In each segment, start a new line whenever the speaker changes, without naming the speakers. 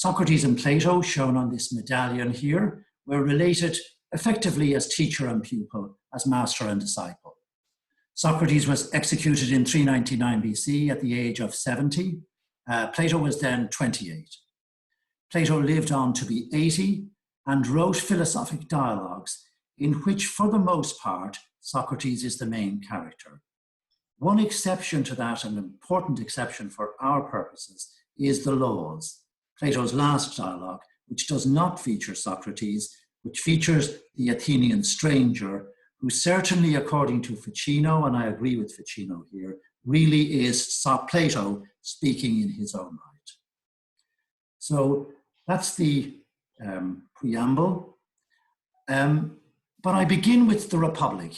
Socrates and Plato, shown on this medallion here, were related effectively as teacher and pupil, as master and disciple. Socrates was executed in 399 BC at the age of 70. Plato was then 28. Plato lived on to be 80 and wrote philosophic dialogues in which, for the most part, Socrates is the main character. One exception to that, an important exception for our purposes, is the Laws, Plato's last dialogue, which does not feature Socrates, which features the Athenian stranger, who certainly, according to Ficino, and I agree with Ficino here, really is Plato speaking in his own right. So that's the preamble. But I begin with the Republic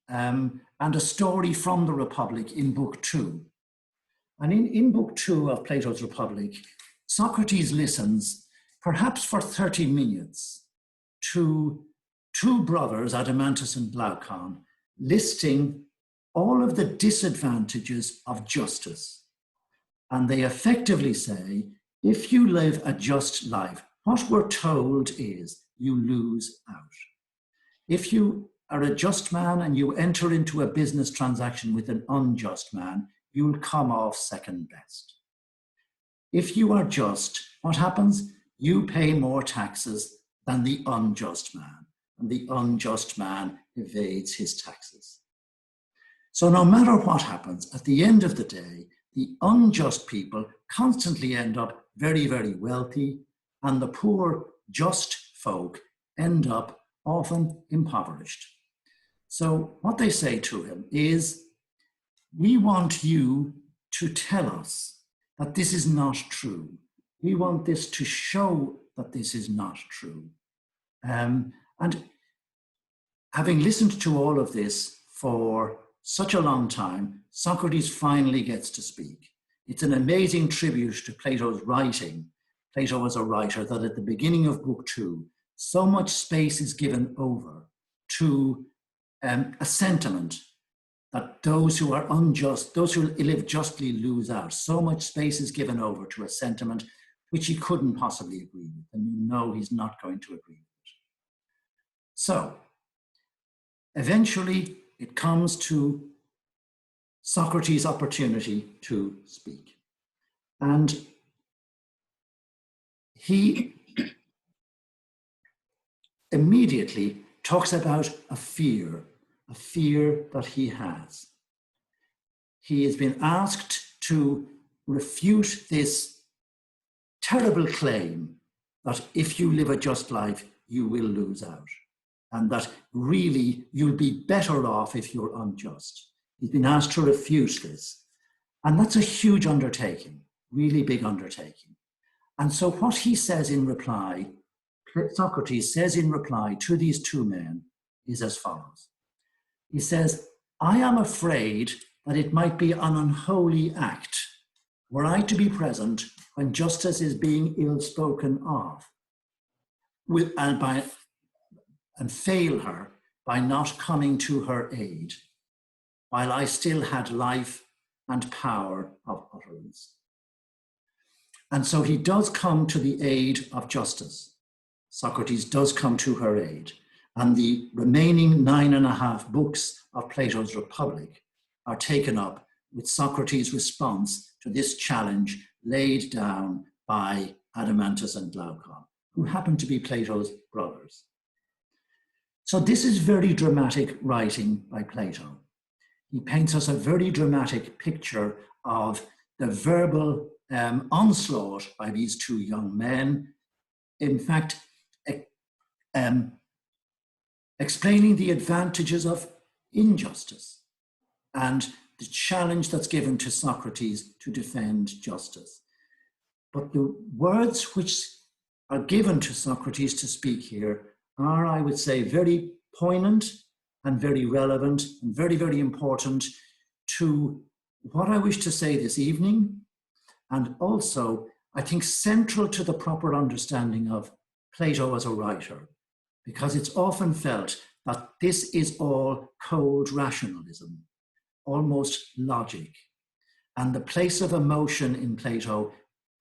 and a story from the Republic in Book 2. And in Book 2 of Plato's Republic, Socrates listens, perhaps for 30 minutes, to two brothers, Adeimantus and Glaucon, listing all of the disadvantages of justice. And they effectively say, if you live a just life, what we're told is you lose out. If you are a just man and you enter into a business transaction with an unjust man, you'll come off second best. If you are just, what happens? You pay more taxes than the unjust man, and the unjust man evades his taxes. So no matter what happens, at the end of the day, the unjust people constantly end up very, very wealthy, and the poor, just folk end up often impoverished. So what they say to him is, we want you to tell us that this is not true. We want this to show that this is not true. And having listened to all of this for such a long time, Socrates finally gets to speak. It's an amazing tribute to Plato's writing. Plato was a writer that at the beginning of Book 2, so much space is given over to a sentiment that those who are unjust, those who live justly lose out. So much space is given over to a sentiment which he couldn't possibly agree with, and you know he's not going to agree with it. So, eventually it comes to Socrates' opportunity to speak. And he immediately talks about a fear that he has. He has been asked to refute this terrible claim that if you live a just life, you will lose out, and that really you'll be better off if you're unjust. He's been asked to refute this. And that's a huge undertaking, really big undertaking. And so what he says in reply, Socrates says in reply to these two men, is as follows. He says, I am afraid that it might be an unholy act were I to be present when justice is being ill-spoken of, and fail her by not coming to her aid, while I still had life and power of utterance. And so he does come to the aid of justice. Socrates does come to her aid. And the remaining 9.5 books of Plato's Republic are taken up with Socrates' response to this challenge laid down by Adeimantus and Glaucon, who happen to be Plato's brothers. So this is very dramatic writing by Plato. He paints us a very dramatic picture of the verbal onslaught by these two young men. In fact, explaining the advantages of injustice and the challenge that's given to Socrates to defend justice. But the words which are given to Socrates to speak here are, I would say, very poignant and very relevant and very, very important to what I wish to say this evening, and also, I think, central to the proper understanding of Plato as a writer, because it's often felt that this is all cold rationalism, almost logic. And the place of emotion in Plato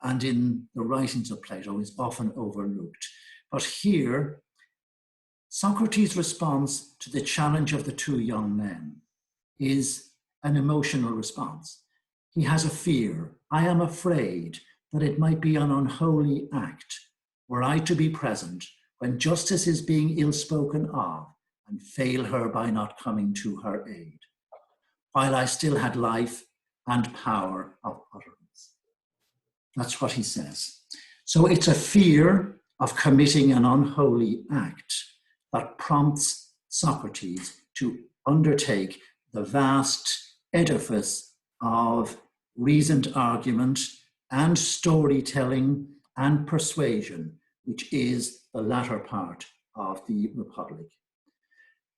and in the writings of Plato is often overlooked. But here, Socrates' response to the challenge of the two young men is an emotional response. He has a fear. I am afraid that it might be an unholy act were I to be present when justice is being ill-spoken of and fail her by not coming to her aid, while I still had life and power of utterance. That's what he says. So it's a fear of committing an unholy act that prompts Socrates to undertake the vast edifice of reasoned argument and storytelling and persuasion, which is the latter part of the Republic.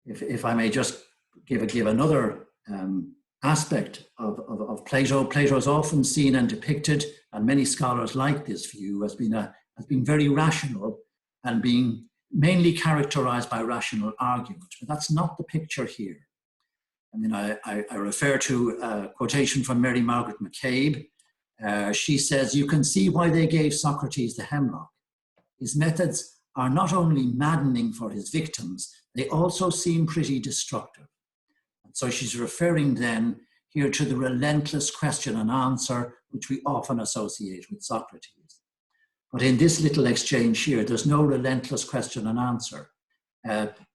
If I may just give another aspect of Plato. Plato is often seen and depicted, and many scholars like this view, as being very rational and being mainly characterized by rational argument. But that's not the picture here. I mean, I refer to a quotation from Mary Margaret McCabe. She says, "You can see why they gave Socrates the hemlock. His methods are not only maddening for his victims, they also seem pretty destructive." And so she's referring then here to the relentless question and answer, which we often associate with Socrates. But in this little exchange here, there's no relentless question and answer.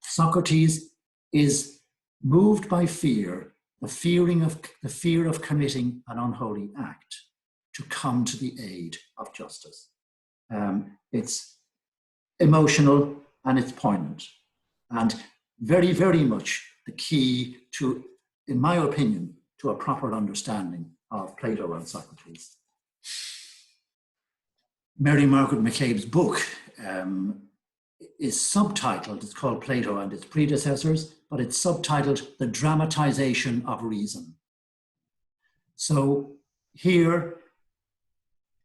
Socrates is moved by fear, the fear of committing an unholy act, to come to the aid of justice. It's emotional and it's poignant, and very, very much the key to, in my opinion, to a proper understanding of Plato and Socrates. Mary Margaret McCabe's book is subtitled, it's called Plato and Its Predecessors, but it's subtitled The Dramatization of Reason. So here,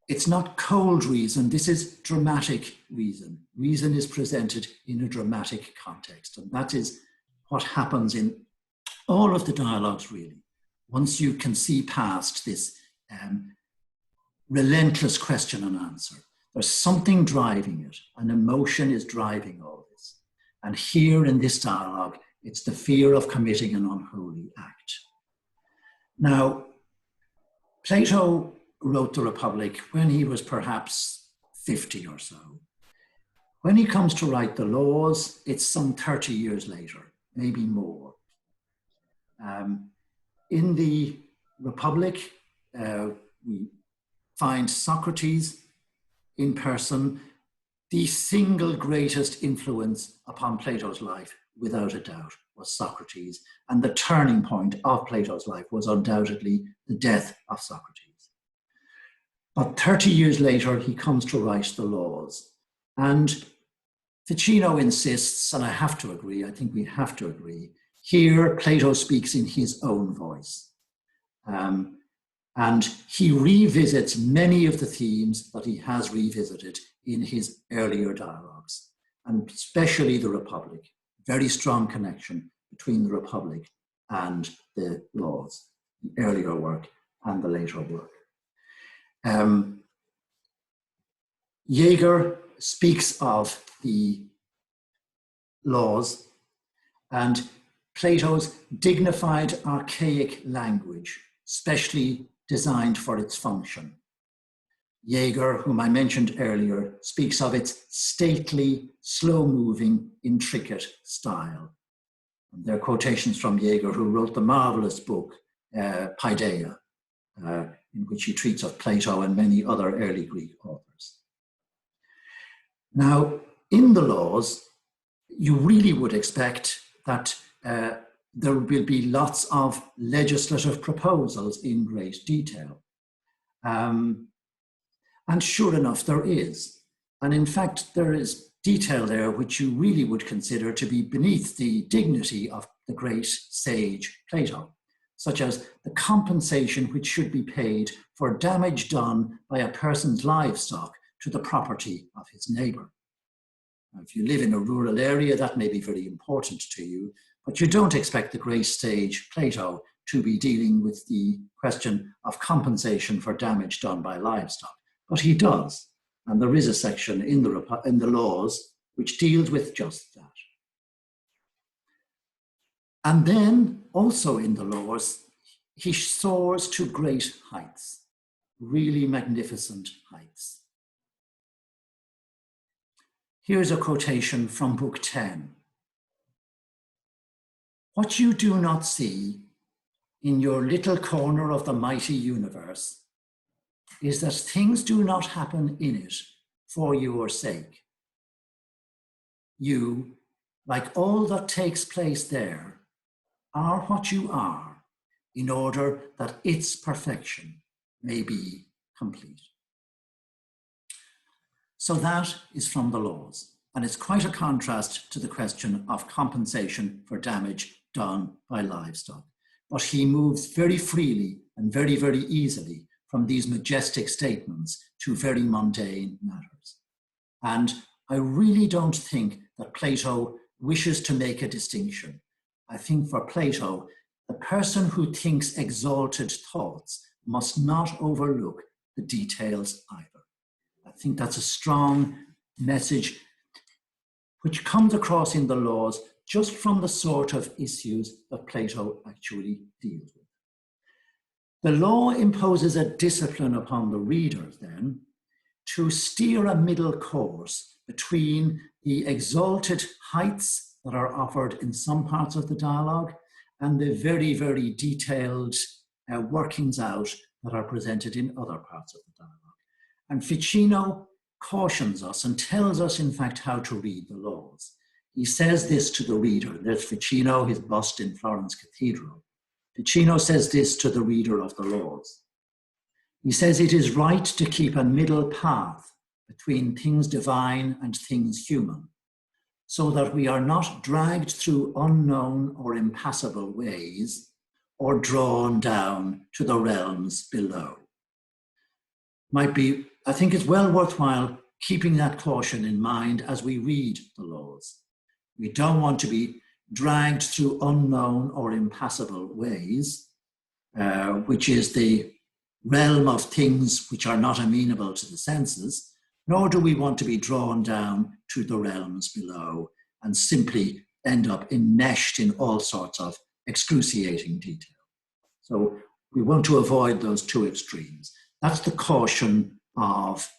it's not cold reason, this is dramatic reason. Reason is presented in a dramatic context, and that is what happens in all of the dialogues, really. Once you can see past this relentless question and answer, there's something driving it, an emotion is driving all this. And here in this dialogue, it's the fear of committing an unholy act. Now, Plato wrote the Republic when he was perhaps 50 or so. When he comes to write the laws, it's some 30 years later, maybe more. In the Republic, we find Socrates in person, the single greatest influence upon Plato's life, without a doubt, was Socrates. And the turning point of Plato's life was undoubtedly the death of Socrates. But 30 years later, he comes to write the laws. And Ficino insists, and I have to agree, I think we have to agree, here Plato speaks in his own voice. And he revisits many of the themes that he has revisited in his earlier dialogues, and especially the Republic. Very strong connection between the Republic and the laws, the earlier work and the later work. Jaeger speaks of the laws and Plato's dignified archaic language, specially designed for its function. Jaeger, whom I mentioned earlier, speaks of its stately, slow-moving, intricate style. And there are quotations from Jaeger, who wrote the marvelous book, Paideia, in which he treats of Plato and many other early Greek authors. Now, in the laws, you really would expect that there will be lots of legislative proposals in great detail. And sure enough, there is. And in fact, there is detail there which you really would consider to be beneath the dignity of the great sage Plato, such as the compensation which should be paid for damage done by a person's livestock to the property of his neighbor. Now, if you live in a rural area, that may be very important to you, but you don't expect the great sage Plato to be dealing with the question of compensation for damage done by livestock. But he does, and there is a section in the laws which deals with just that. And then also in the laws, he soars to great heights, really magnificent heights. Here's a quotation from Book 10. What you do not see in your little corner of the mighty universe is that things do not happen in it for your sake. You, like all that takes place there, are what you are in order that its perfection may be complete. So that is from the laws, and it's quite a contrast to the question of compensation for damage done by livestock. But he moves very freely and very, very easily from these majestic statements to very mundane matters. And I really don't think that Plato wishes to make a distinction. I think for Plato, the person who thinks exalted thoughts must not overlook the details either. I think that's a strong message which comes across in the laws just from the sort of issues that Plato actually deals with. The law imposes a discipline upon the readers then to steer a middle course between the exalted heights that are offered in some parts of the dialogue and the very, very detailed workings out that are presented in other parts of the dialogue. And Ficino cautions us and tells us, in fact, how to read the laws. He says this to the reader. There's Ficino, his bust in Florence Cathedral. Ficino says this to the reader of the laws. He says it is right to keep a middle path between things divine and things human, so that we are not dragged through unknown or impassable ways or drawn down to the realms below. I think it's well worthwhile keeping that caution in mind as we read the laws. We don't want to be dragged through unknown or impassable ways, which is the realm of things which are not amenable to the senses, nor do we want to be drawn down to the realms below and simply end up enmeshed in all sorts of excruciating detail. So we want to avoid those two extremes. That's the caution of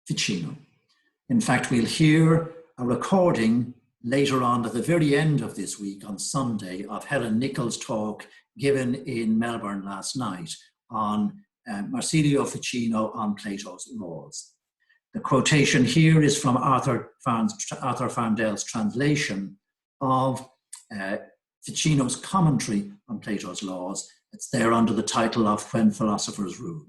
Ficino. In fact, we'll hear a recording later on at the very end of this week on Sunday of Helen Nichols' talk given in Melbourne last night on Marsilio Ficino on Plato's laws. The quotation here is from Arthur Farndale's translation of Ficino's commentary on Plato's laws. It's there under the title of When Philosophers Rule.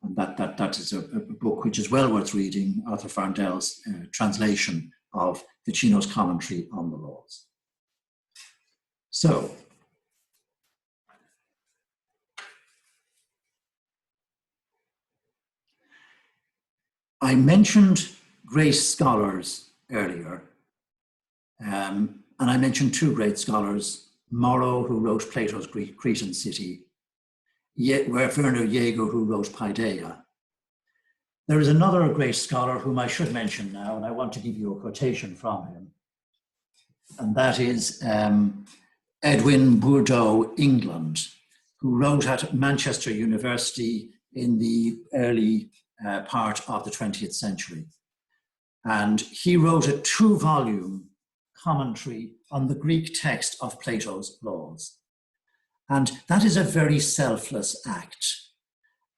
And that is a book which is well worth reading, Arthur Farndale's translation of Ficino's commentary on the laws. So, I mentioned great scholars earlier, and I mentioned two great scholars, Moro, who wrote Plato's Cretan City, Werner Jaeger, who wrote Paideia. There is another great scholar whom I should mention now, and I want to give you a quotation from him, and that is Edwin Bourdeau England, who wrote at Manchester University in the early part of the 20th century. And he wrote a 2-volume commentary on the Greek text of Plato's laws. And that is a very selfless act.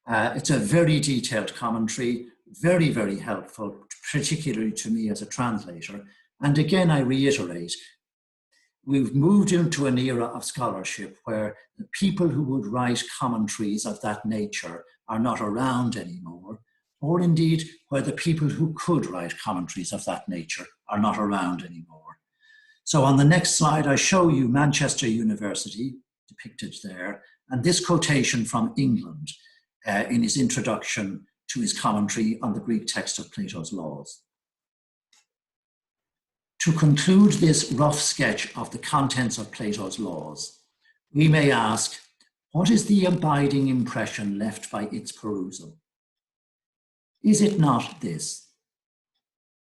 It's a very detailed commentary, very, very helpful, particularly to me as a translator. And again, I reiterate, we've moved into an era of scholarship where the people who would write commentaries of that nature are not around anymore, or indeed where the people who could write commentaries of that nature are not around anymore. So on the next slide, I show you Manchester University, depicted there, and this quotation from England in his introduction to his commentary on the Greek text of Plato's laws. To conclude this rough sketch of the contents of Plato's laws, we may ask, what is the abiding impression left by its perusal? Is it not this?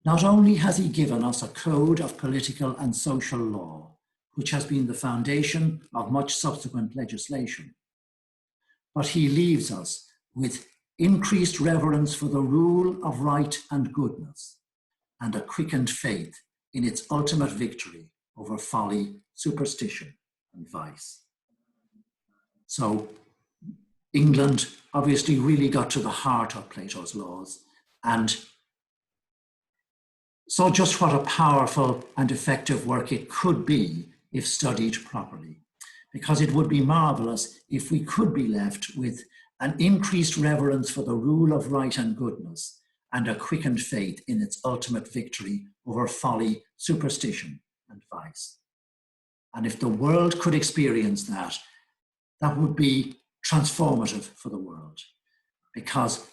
Not only has he given us a code of political and social law, which has been the foundation of much subsequent legislation, but he leaves us with increased reverence for the rule of right and goodness, and a quickened faith in its ultimate victory over folly, superstition, and vice. So England obviously really got to the heart of Plato's laws and saw just what a powerful and effective work it could be if studied properly, because it would be marvelous if we could be left with an increased reverence for the rule of right and goodness and a quickened faith in its ultimate victory over folly, superstition, and vice. And if the world could experience that, that would be transformative for the world, because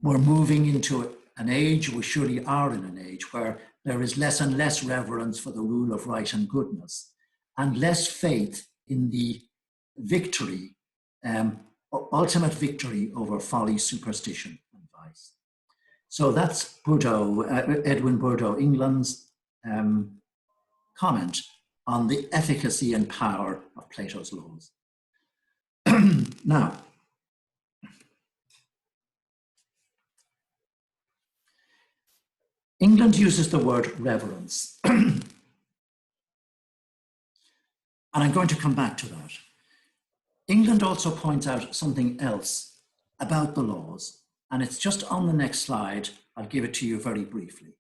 we're moving into an age, we surely are in an age, where there is less and less reverence for the rule of right and goodness, and less faith in the victory, ultimate victory over folly, superstition, and vice. So that's Edwin Burdo England's comment on the efficacy and power of Plato's laws. Now, England uses the word reverence. And I'm going to come back to that. England also points out something else about the laws, and it's just on the next slide. I'll give it to you very briefly.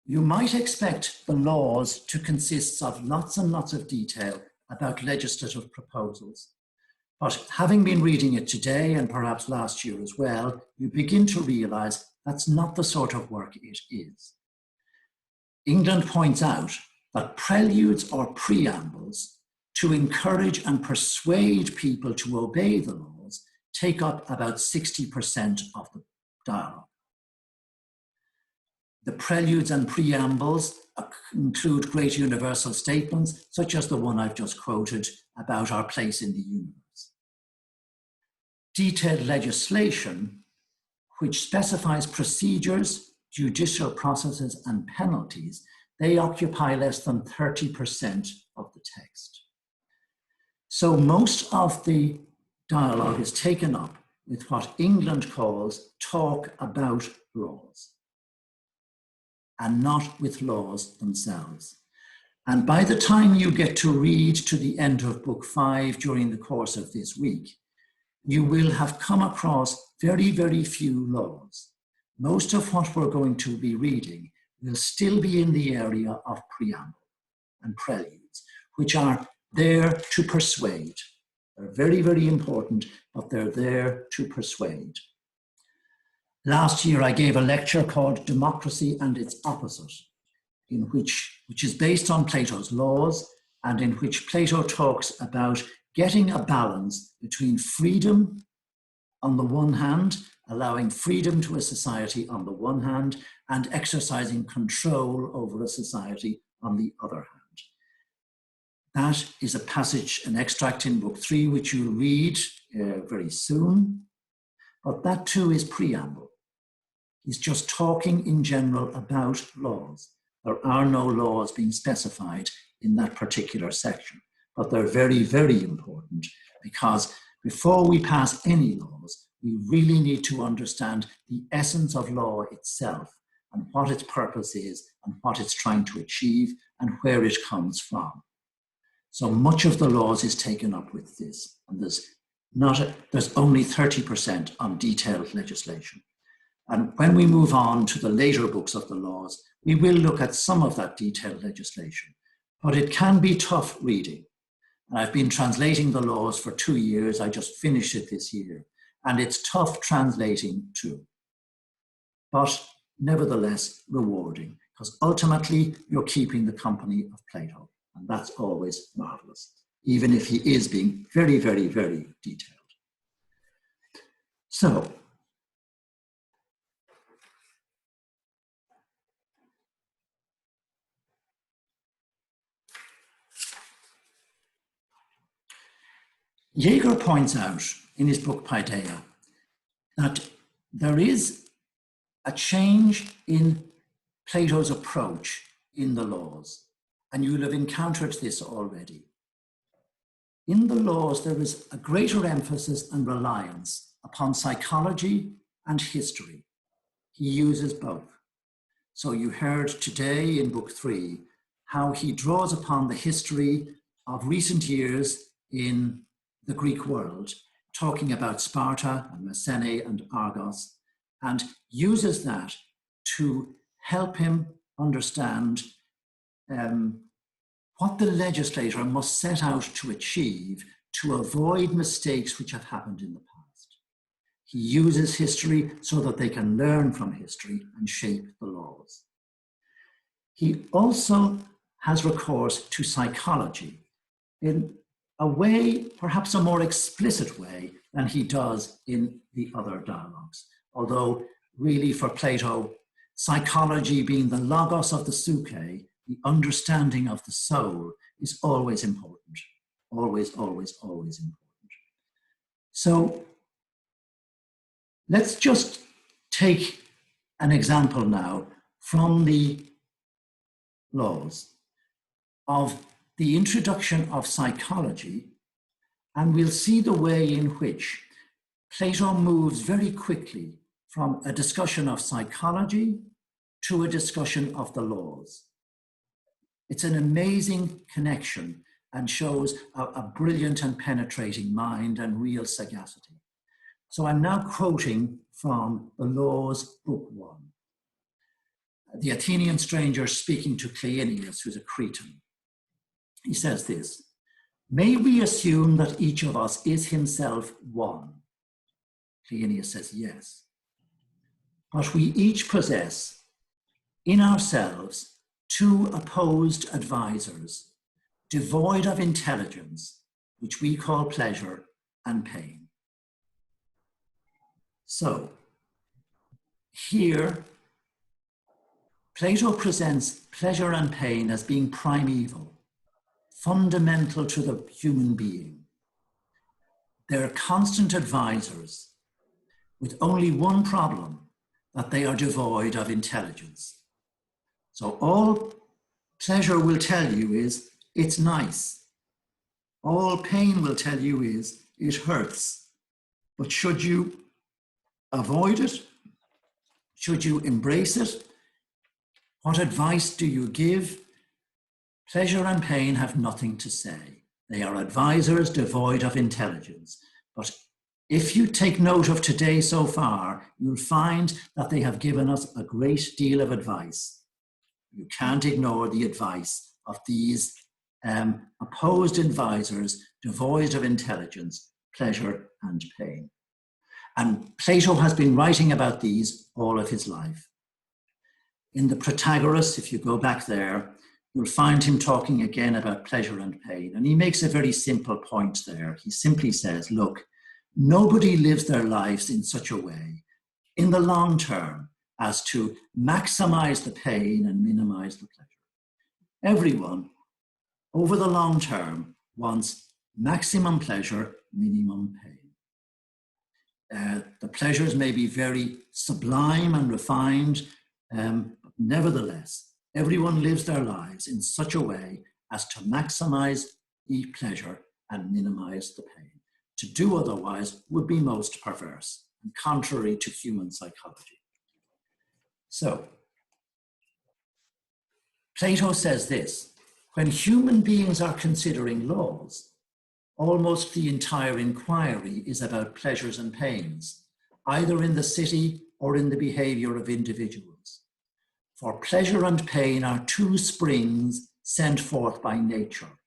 You might expect the laws to consist of lots and lots of detail about legislative proposals. But having been reading it today and perhaps last year as well, you begin to realize that's not the sort of work it is. England points out that preludes or preambles to encourage and persuade people to obey the laws take up about 60% of the dialogue. The preludes and preambles include great universal statements, such as the one I've just quoted about our place in the universe. Detailed legislation, which specifies procedures, judicial processes, and penalties, they occupy less than 30% of the text. So most of the dialogue is taken up with what England calls talk about laws, and not with laws themselves. And by the time you get to read to the end of book 5 during the course of this week, you will have come across very, very few laws. Most of what we're going to be reading will still be in the area of preamble and preludes, which are there to persuade. They're very, very important, but they're there to persuade. Last year, I gave a lecture called Democracy and Its Opposite, which is based on Plato's laws, and in which Plato talks about getting a balance between freedom on the one hand, allowing freedom to a society on the one hand, and exercising control over a society on the other hand. That is a passage, an extract in book 3, which you'll read very soon, but that too is preamble. He's just talking in general about laws. There are no laws being specified in that particular section, but they're very, very important, because before we pass any laws, we really need to understand the essence of law itself and what its purpose is and what it's trying to achieve and where it comes from. So much of the laws is taken up with this, and there's only 30% on detailed legislation. And when we move on to the later books of the laws, we will look at some of that detailed legislation, but it can be tough reading. And I've been translating the laws for 2 years. I just finished it this year, and it's tough translating too. But nevertheless, rewarding, because ultimately you're keeping the company of Plato, and that's always marvelous, even if he is being very, very, very detailed. So, Jaeger points out in his book Paideia that there is a change in Plato's approach in the laws, and you'll have encountered this already. In the laws, there is a greater emphasis and reliance upon psychology and history. He uses both. So you heard today in Book 3 how he draws upon the history of recent years in the Greek world, talking about Sparta and Messene and Argos, and uses that to help him understand what the legislator must set out to achieve to avoid mistakes which have happened in the past. He uses history so that they can learn from history and shape the laws. He also has recourse to psychology in a way, perhaps a more explicit way than he does in the other dialogues. Although really for Plato, psychology being the logos of the psyche, the understanding of the soul, is always important. Always, always, always important. So let's just take an example now from the laws of the introduction of psychology, and we'll see the way in which Plato moves very quickly from a discussion of psychology to a discussion of the laws. It's an amazing connection and shows a brilliant and penetrating mind and real sagacity. So I'm now quoting from the Laws, Book 1. The Athenian stranger speaking to Cleinias, who's a Cretan. He says this: "May we assume that each of us is himself one?" Cleinias says yes. "But we each possess in ourselves two opposed advisors, devoid of intelligence, which we call pleasure and pain." So here, Plato presents pleasure and pain as being primeval, fundamental to the human being. They're constant advisors with only one problem, that they are devoid of intelligence. So all pleasure will tell you is, it's nice. All pain will tell you is, it hurts. But should you avoid it? Should you embrace it? What advice do you give? Pleasure and pain have nothing to say. They are advisors devoid of intelligence. But if you take note of today so far, you'll find that they have given us a great deal of advice. You can't ignore the advice of these opposed advisors devoid of intelligence, pleasure and pain. And Plato has been writing about these all of his life. In the Protagoras, if you go back there, you'll find him talking again about pleasure and pain. And he makes a very simple point there. He simply says, look, nobody lives their lives in such a way, in the long term, as to maximize the pain and minimize the pleasure. Everyone, over the long term, wants maximum pleasure, minimum pain. The pleasures may be very sublime and refined, but nevertheless, everyone lives their lives in such a way as to maximize the pleasure and minimize the pain. To do otherwise would be most perverse and contrary to human psychology. So, Plato says this: when human beings are considering laws, almost the entire inquiry is about pleasures and pains, either in the city or in the behavior of individuals. For pleasure and pain are two springs sent forth by nature.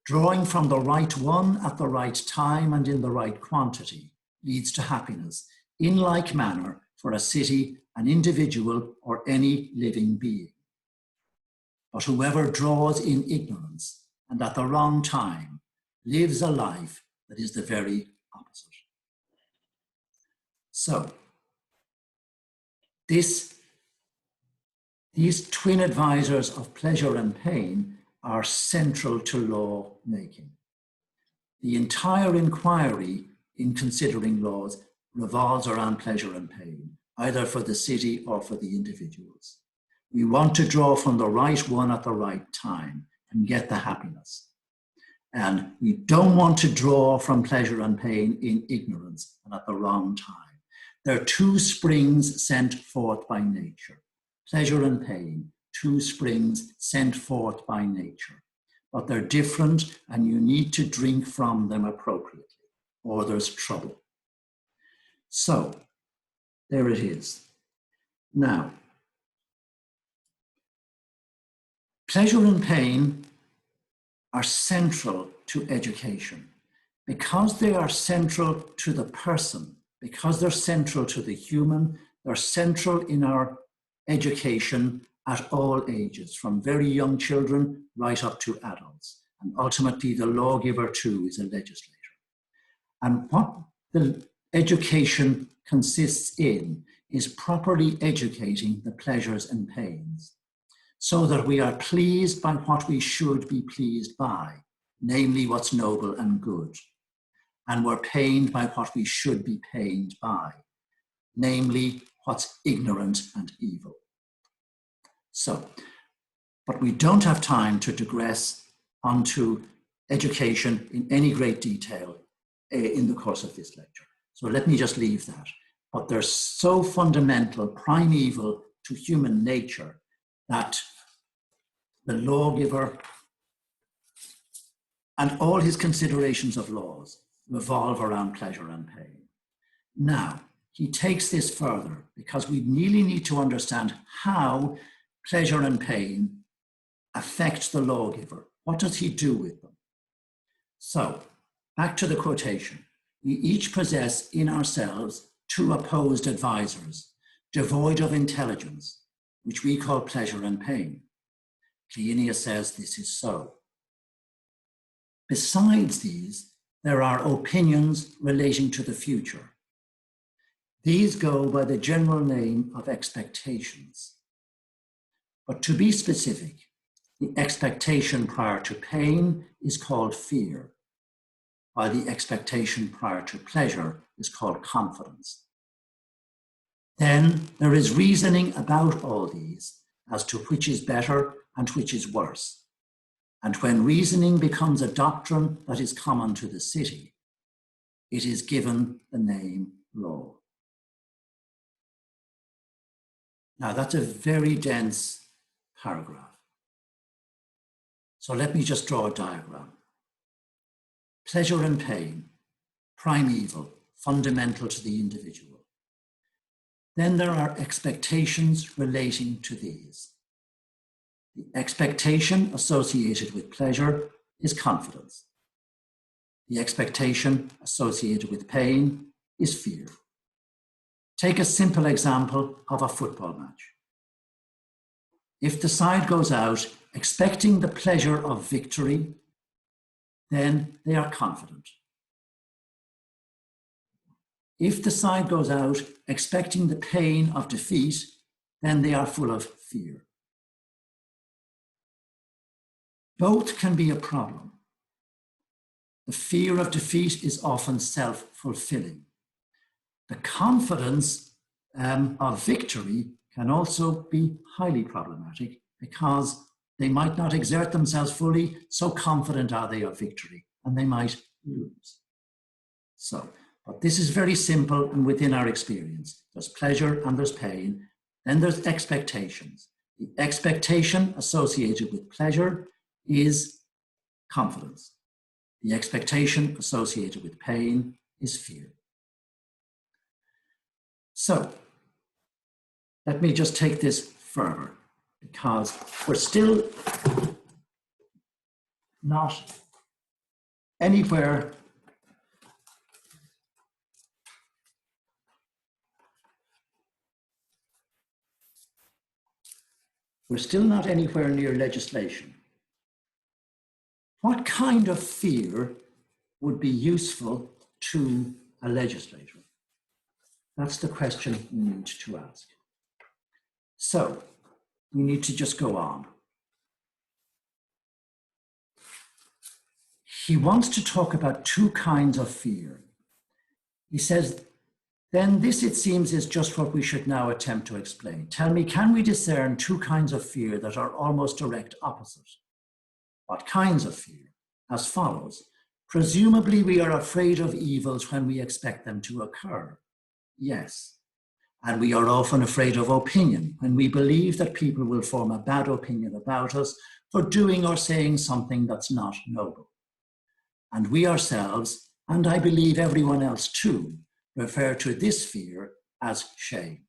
Drawing from the right one at the right time and in the right quantity leads to happiness, in like manner for a city, an individual, or any living being. But whoever draws in ignorance and at the wrong time lives a life that is the very opposite. So, these twin advisors of pleasure and pain are central to law making. The entire inquiry in considering laws revolves around pleasure and pain, either for the city or for the individuals. We want to draw from the right one at the right time and get the happiness. And we don't want to draw from pleasure and pain in ignorance and at the wrong time. There are two springs sent forth by nature, pleasure and pain, two springs sent forth by nature. But they're different and you need to drink from them appropriately or there's trouble. So, there it is. Now, pleasure and pain are central to education. Because they are central to the person, because they're central to the human, they're central in our education at all ages, from very young children right up to adults. And ultimately, the lawgiver too is a legislator. And what the education consists in is properly educating the pleasures and pains so that we are pleased by what we should be pleased by, namely what's noble and good. And we're pained by what we should be pained by, namely what's ignorant and evil. So, but we don't have time to digress onto education in any great detail in the course of this lecture. So let me just leave that. But they're so fundamental, primeval to human nature that the lawgiver and all his considerations of laws revolve around pleasure and pain. Now, he takes this further because we really need to understand how pleasure and pain affect the lawgiver. What does he do with them? So, back to the quotation. We each possess in ourselves two opposed advisors, devoid of intelligence, which we call pleasure and pain. Cleinias says this is so. Besides these, there are opinions relating to the future. These go by the general name of expectations. But to be specific, the expectation prior to pain is called fear, while the expectation prior to pleasure is called confidence. Then there is reasoning about all these as to which is better and which is worse. And when reasoning becomes a doctrine that is common to the city, it is given the name law. Now that's a very dense paragraph. So let me just draw a diagram. Pleasure and pain, primeval, fundamental to the individual. Then there are expectations relating to these. The expectation associated with pleasure is confidence. The expectation associated with pain is fear. Take a simple example of a football match. If the side goes out expecting the pleasure of victory, then they are confident. If the side goes out expecting the pain of defeat, then they are full of fear. Both can be a problem. The fear of defeat is often self-fulfilling. The confidence of victory can also be highly problematic because they might not exert themselves fully, so confident are they of victory, and they might lose. So, but this is very simple and within our experience. There's pleasure and there's pain, then there's expectations. The expectation associated with pleasure is confidence. The expectation associated with pain is fear. So, let me just take this further because we're still not anywhere near legislation. What kind of fear would be useful to a legislator? That's the question we need to ask. So, we need to just go on. he wants to talk about two kinds of fear. He says, then this, it seems, is just what we should now attempt to explain. Tell me, can we discern two kinds of fear that are almost direct opposite? What kinds of fear? As follows. Presumably we are afraid of evils when we expect them to occur. Yes. And we are often afraid of opinion when we believe that people will form a bad opinion about us for doing or saying something that's not noble. And we ourselves, and I believe everyone else too, refer to this fear as shame.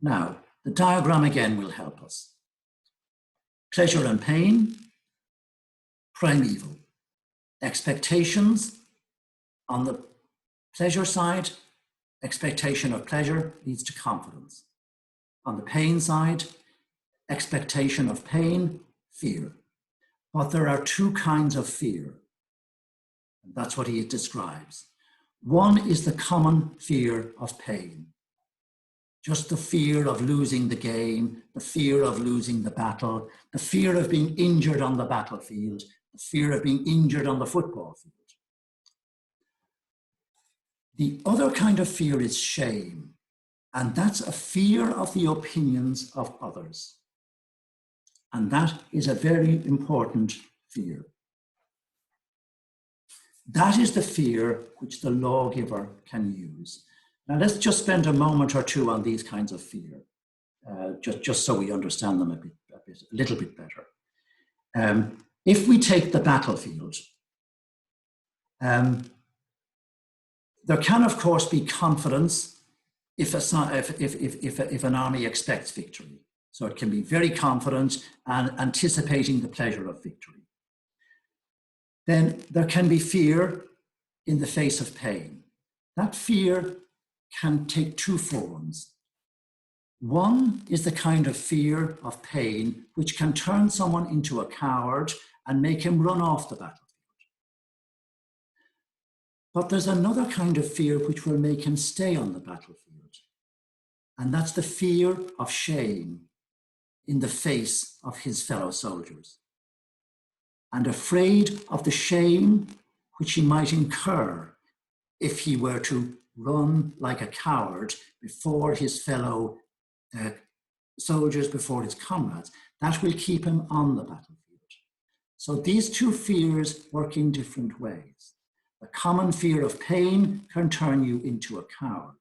Now, the diagram again will help us. Pleasure and pain, primeval. Expectations on the pleasure side, expectation of pleasure leads to confidence. On the pain side, expectation of pain, fear. But there are two kinds of fear. And that's what he describes. One is the common fear of pain. Just the fear of losing the game, the fear of losing the battle, the fear of being injured on the battlefield, the fear of being injured on the football field. The other kind of fear is shame, and that's a fear of the opinions of others. And that is a very important fear. That is the fear which the lawgiver can use. Now let's just spend a moment or two on these kinds of fear, just so we understand them a little bit better. If we take the battlefield, there can of course be confidence if an army expects victory. So it can be very confident and anticipating the pleasure of victory. Then there can be fear in the face of pain. That fear can take two forms. One is the kind of fear of pain which can turn someone into a coward and make him run off the battlefield. But there's another kind of fear which will make him stay on the battlefield. And that's the fear of shame in the face of his fellow soldiers, and afraid of the shame which he might incur if he were to run like a coward before his fellow soldiers, before his comrades. That will keep him on the battlefield. So these two fears work in different ways. The common fear of pain can turn you into a coward.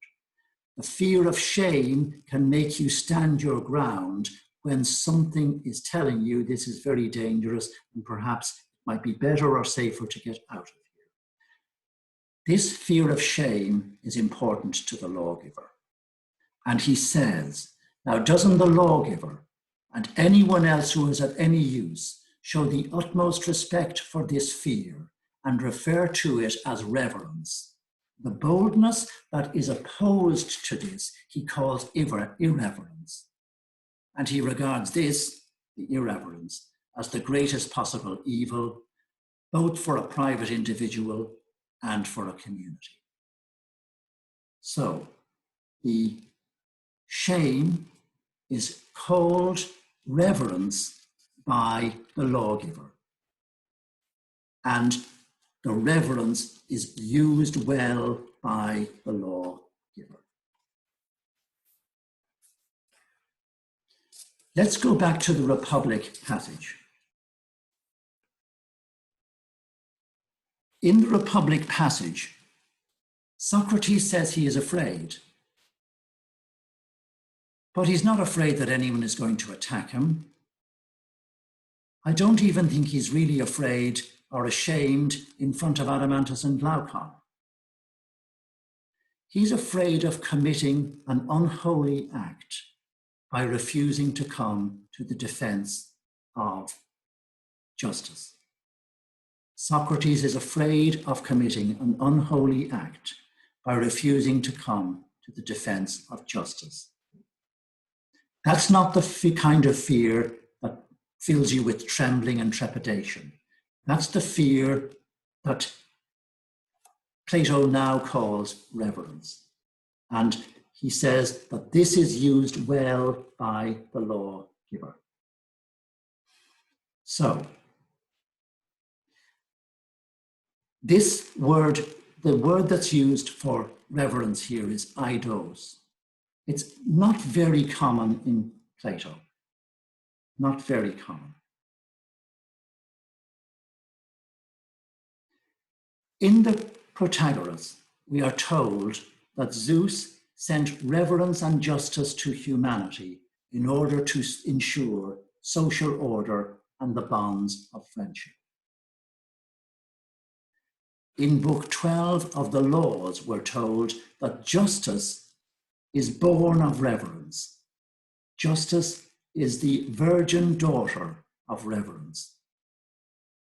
The fear of shame can make you stand your ground when something is telling you this is very dangerous and perhaps it might be better or safer to get out of here. This fear of shame is important to the lawgiver. And he says, now doesn't the lawgiver and anyone else who is of any use show the utmost respect for this fear and refer to it as reverence? The boldness that is opposed to this, he calls irreverence. And he regards this, the irreverence, as the greatest possible evil, both for a private individual and for a community. So the shame is called reverence by the lawgiver. And the reverence is used well by the lawgiver. Let's go back to the Republic passage. In the Republic passage, Socrates says he is afraid, but he's not afraid that anyone is going to attack him. I don't even think he's really afraid or ashamed in front of Adeimantus and Glaucon. He's afraid of committing an unholy act by refusing to come to the defense of justice. Socrates is afraid of committing an unholy act by refusing to come to the defense of justice. That's not the kind of fear that fills you with trembling and trepidation. That's the fear that Plato now calls reverence. And he says that this is used well by the lawgiver. So, This word, the word that's used for reverence here is eidos. It's not very common in Plato, not very common. In the Protagoras, we are told that Zeus sent reverence and justice to humanity in order to ensure social order and the bonds of friendship. In Book 12 of the Laws, we're told that justice is born of reverence. Justice is the virgin daughter of reverence.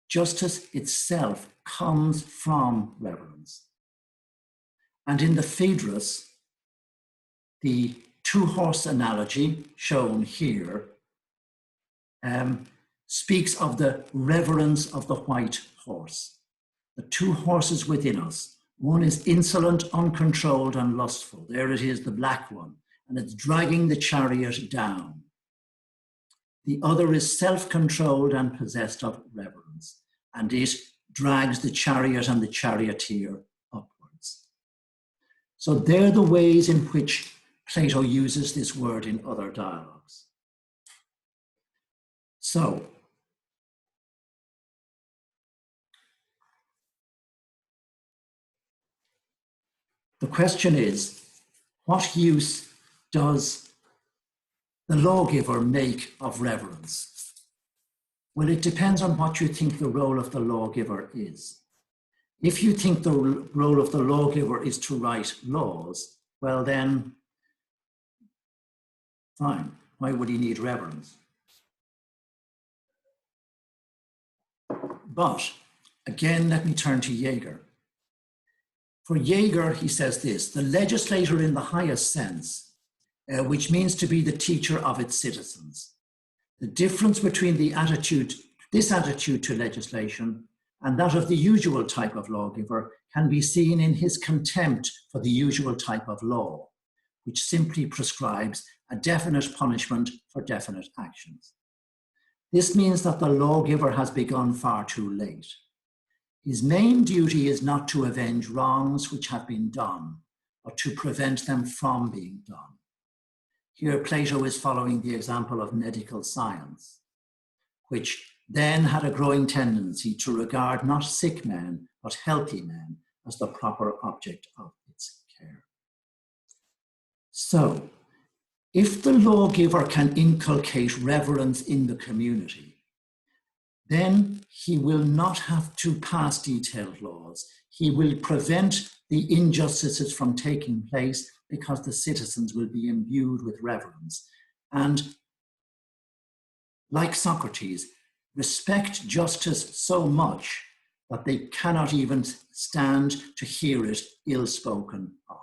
Justice itself comes from reverence. And in the Phaedrus, the two-horse analogy shown here speaks of the reverence of the white horse. The two horses within us. One is insolent, uncontrolled, and lustful. There it is, the black one, and it's dragging the chariot down. The other is self-controlled and possessed of reverence, and it drags the chariot and the charioteer upwards. So they're the ways in which Plato uses this word in other dialogues. So, the question is, what use does the lawgiver make of reverence? Well, it depends on what you think the role of the lawgiver is. If you think the role of the lawgiver is to write laws, well then, fine. Why would he need reverence? But, again, let me turn to Jaeger. For Jaeger, he says this: the legislator in the highest sense, which means to be the teacher of its citizens. The difference between this attitude to legislation and that of the usual type of lawgiver can be seen in his contempt for the usual type of law, which simply prescribes a definite punishment for definite actions. This means that the lawgiver has begun far too late. His main duty is not to avenge wrongs which have been done, but to prevent them from being done. Here, Plato is following the example of medical science, which then had a growing tendency to regard not sick men, but healthy men as the proper object of its care. So, if the lawgiver can inculcate reverence in the community, then he will not have to pass detailed laws. He will prevent the injustices from taking place because the citizens will be imbued with reverence. And like Socrates, respect justice so much that they cannot even stand to hear it ill-spoken of.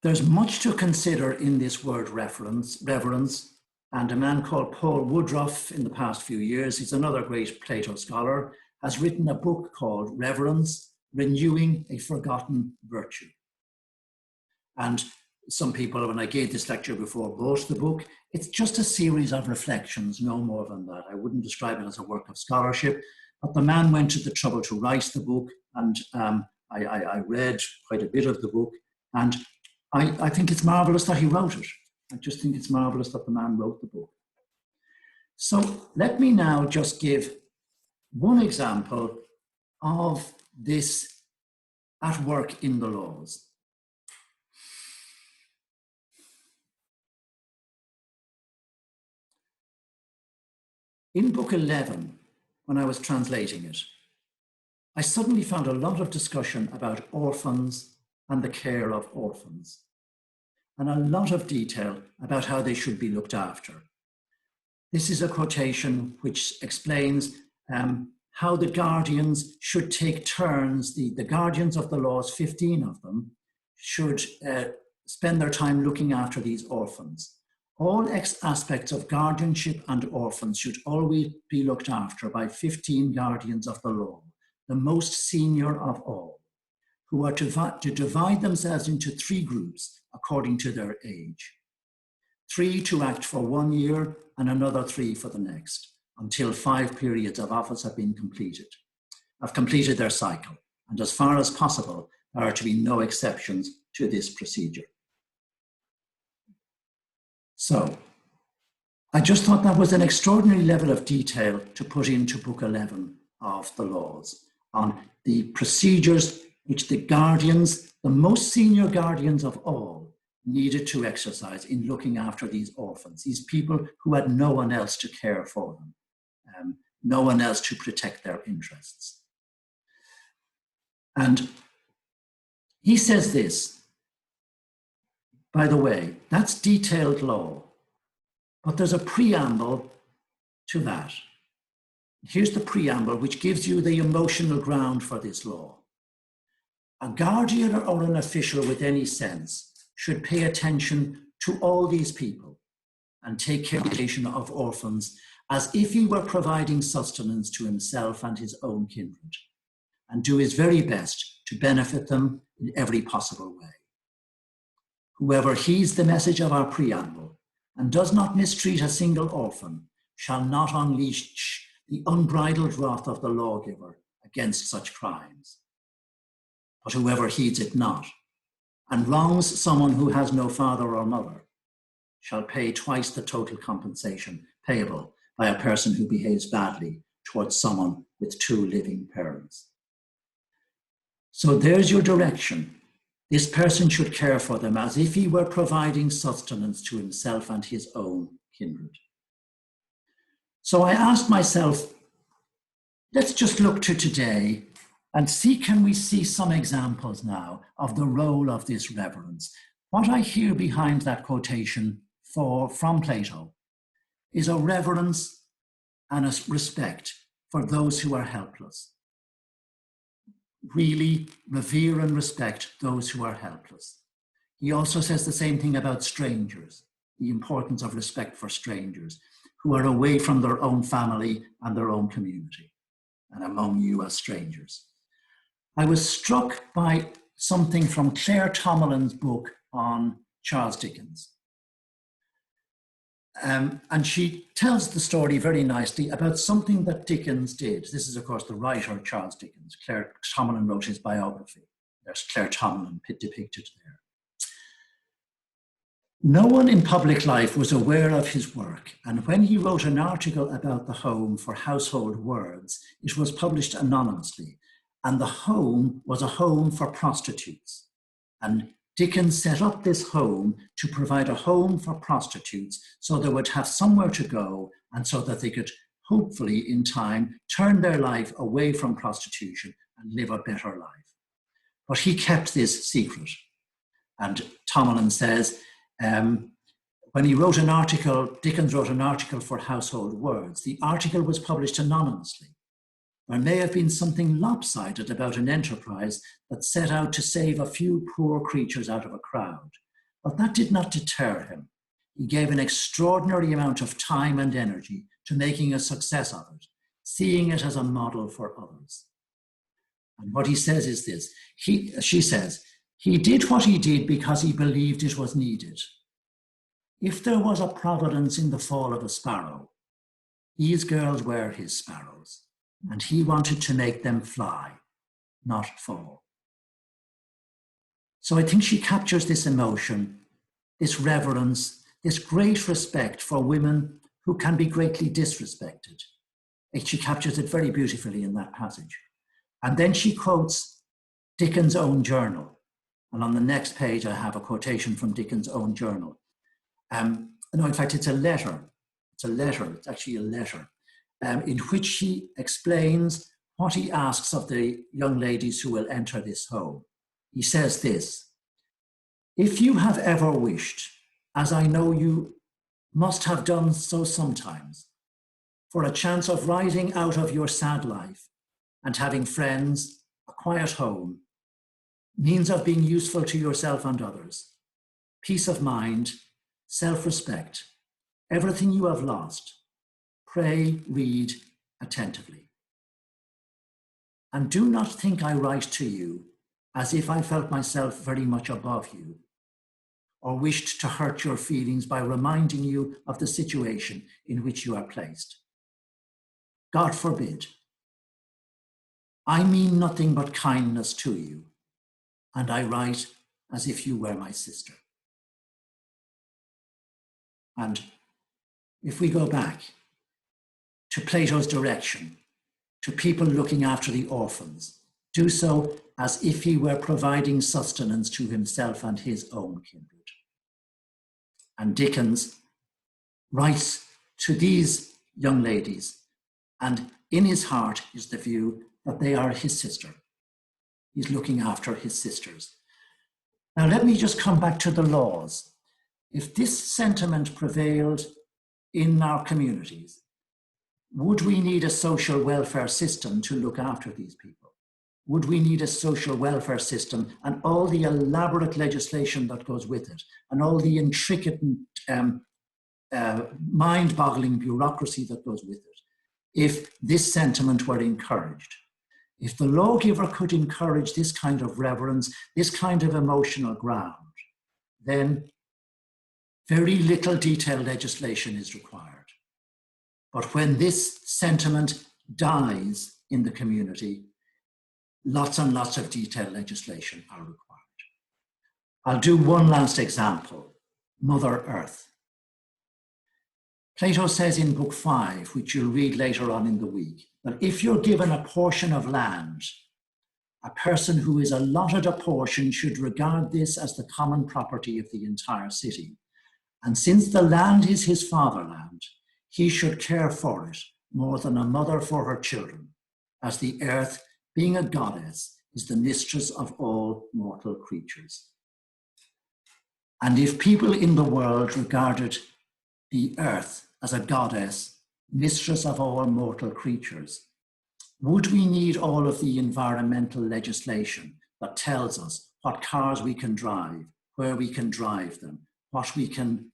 There's much to consider in this word reverence, and a man called Paul Woodruff in the past few years, he's another great Plato scholar, has written a book called Reverence, Renewing a Forgotten Virtue. And some people, when I gave this lecture before, bought the book. It's just a series of reflections, no more than that. I wouldn't describe it as a work of scholarship, but the man went to the trouble to write the book, and I read quite a bit of the book, and I think it's marvelous that he wrote it. I just think it's marvelous that the man wrote the book. So let me now just give one example of this at work in the laws. In book 11, when I was translating it, I suddenly found a lot of discussion about orphans and the care of orphans, and a lot of detail about how they should be looked after. This is a quotation which explains how the guardians should take turns. The guardians of the laws, 15 of them, should spend their time looking after these orphans. All aspects of guardianship and orphans should always be looked after by 15 guardians of the law, the most senior of all, who are to divide themselves into 3 groups according to their age. 3 to act for 1 year and another 3 for the next, until 5 periods of office have been completed. have completed their cycle, and as far as possible, there are to be no exceptions to this procedure. So, I just thought that was an extraordinary level of detail to put into Book 11 of the laws on the procedures which the guardians, the most senior guardians of all, needed to exercise in looking after these orphans, these people who had no one else to care for them, no one else to protect their interests. And he says this, by the way, that's detailed law, but there's a preamble to that. Here's the preamble, which gives you the emotional ground for this law. A guardian or an official with any sense should pay attention to all these people and take care of orphans as if he were providing sustenance to himself and his own kindred, and do his very best to benefit them in every possible way. Whoever heeds the message of our preamble and does not mistreat a single orphan shall not unleash the unbridled wrath of the lawgiver against such crimes. But whoever heeds it not and wrongs someone who has no father or mother shall pay twice the total compensation payable by a person who behaves badly towards someone with two living parents. So there's your direction. This person should care for them as if he were providing sustenance to himself and his own kindred. So I asked myself, let's just look to today and see, can we see some examples now of the role of this reverence? What I hear behind that quotation from Plato is a reverence and a respect for those who are helpless. Really revere and respect those who are helpless. He also says the same thing about strangers, the importance of respect for strangers who are away from their own family and their own community, and among you as strangers. I was struck by something from Claire Tomalin's book on Charles Dickens. And she tells the story very nicely about something that Dickens did. This is, of course, the writer Charles Dickens. Claire Tomalin wrote his biography. There's Claire Tomalin depicted there. No one in public life was aware of his work, and when he wrote an article about the home for Household Words, it was published anonymously, and the home was a home for prostitutes. And Dickens set up this home to provide a home for prostitutes so they would have somewhere to go and so that they could hopefully in time turn their life away from prostitution and live a better life. But he kept this secret. And Tomalin says, when he wrote an article, Dickens wrote an article for Household Words. The article was published anonymously. There may have been something lopsided about an enterprise that set out to save a few poor creatures out of a crowd, but that did not deter him. He gave an extraordinary amount of time and energy to making a success of it, seeing it as a model for others. And what he says is this, she says, he did what he did because he believed it was needed. If there was a providence in the fall of a sparrow, these girls were his sparrows, and he wanted to make them fly, not fall. So I think she captures this emotion, this reverence, this great respect for women who can be greatly disrespected. And she captures it very beautifully in that passage. And then she quotes Dickens' own journal. And on the next page, I have a quotation from Dickens' own journal. No, in fact, it's a letter. It's actually a letter. In which he explains what he asks of the young ladies who will enter this home. He says this, if you have ever wished, as I know you must have done so sometimes, for a chance of rising out of your sad life and having friends, a quiet home, means of being useful to yourself and others, peace of mind, self-respect, everything you have lost, pray, read attentively. And do not think I write to you as if I felt myself very much above you, or wished to hurt your feelings by reminding you of the situation in which you are placed. God forbid. I mean nothing but kindness to you, and I write as if you were my sister. And if we go back to Plato's direction, to people looking after the orphans, do so as if he were providing sustenance to himself and his own kindred. And Dickens writes to these young ladies, and in his heart is the view that they are his sister. He's looking after his sisters. Now let me just come back to the laws. If this sentiment prevailed in our communities, would we need a social welfare system to look after these people? Would we need a social welfare system and all the elaborate legislation that goes with it, and all the intricate, mind-boggling bureaucracy that goes with it, if this sentiment were encouraged? If the lawgiver could encourage this kind of reverence, this kind of emotional ground, then very little detailed legislation is required. But when this sentiment dies in the community, lots and lots of detailed legislation are required. I'll do one last example, Mother Earth. Plato says in Book 5, which you'll read later on in the week, that if you're given a portion of land, a person who is allotted a portion should regard this as the common property of the entire city. And since the land is his fatherland, he should care for it more than a mother for her children, as the earth, being a goddess, is the mistress of all mortal creatures. And if people in the world regarded the earth as a goddess, mistress of all mortal creatures, would we need all of the environmental legislation that tells us what cars we can drive, where we can drive them, what we can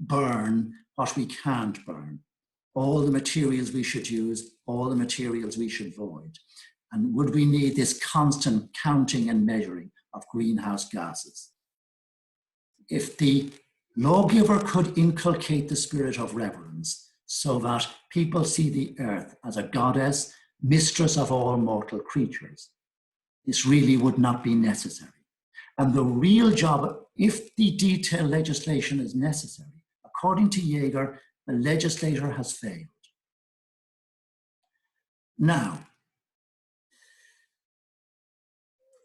burn, what we can't burn, all the materials we should use, all the materials we should avoid? And would we need this constant counting and measuring of greenhouse gases? If the lawgiver could inculcate the spirit of reverence so that people see the earth as a goddess, mistress of all mortal creatures, this really would not be necessary. And the real job, if the detailed legislation is necessary, according to Jaeger, the legislator has failed. Now,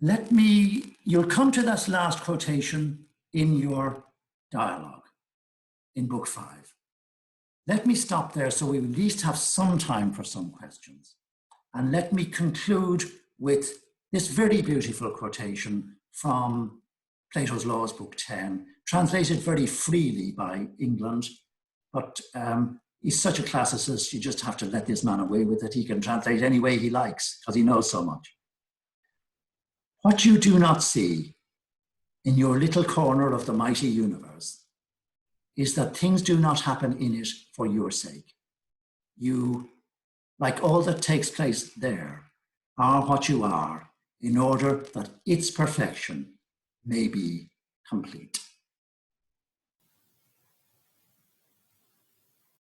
you'll come to this last quotation in your dialogue in Book 5. Let me stop there so we at least have some time for some questions. And let me conclude with this very beautiful quotation from Plato's Laws, Book 10, translated very freely by England, but he's such a classicist, you just have to let this man away with it. He can translate any way he likes because he knows so much. What you do not see in your little corner of the mighty universe is that things do not happen in it for your sake. You, like all that takes place there, are what you are in order that its perfection may be complete.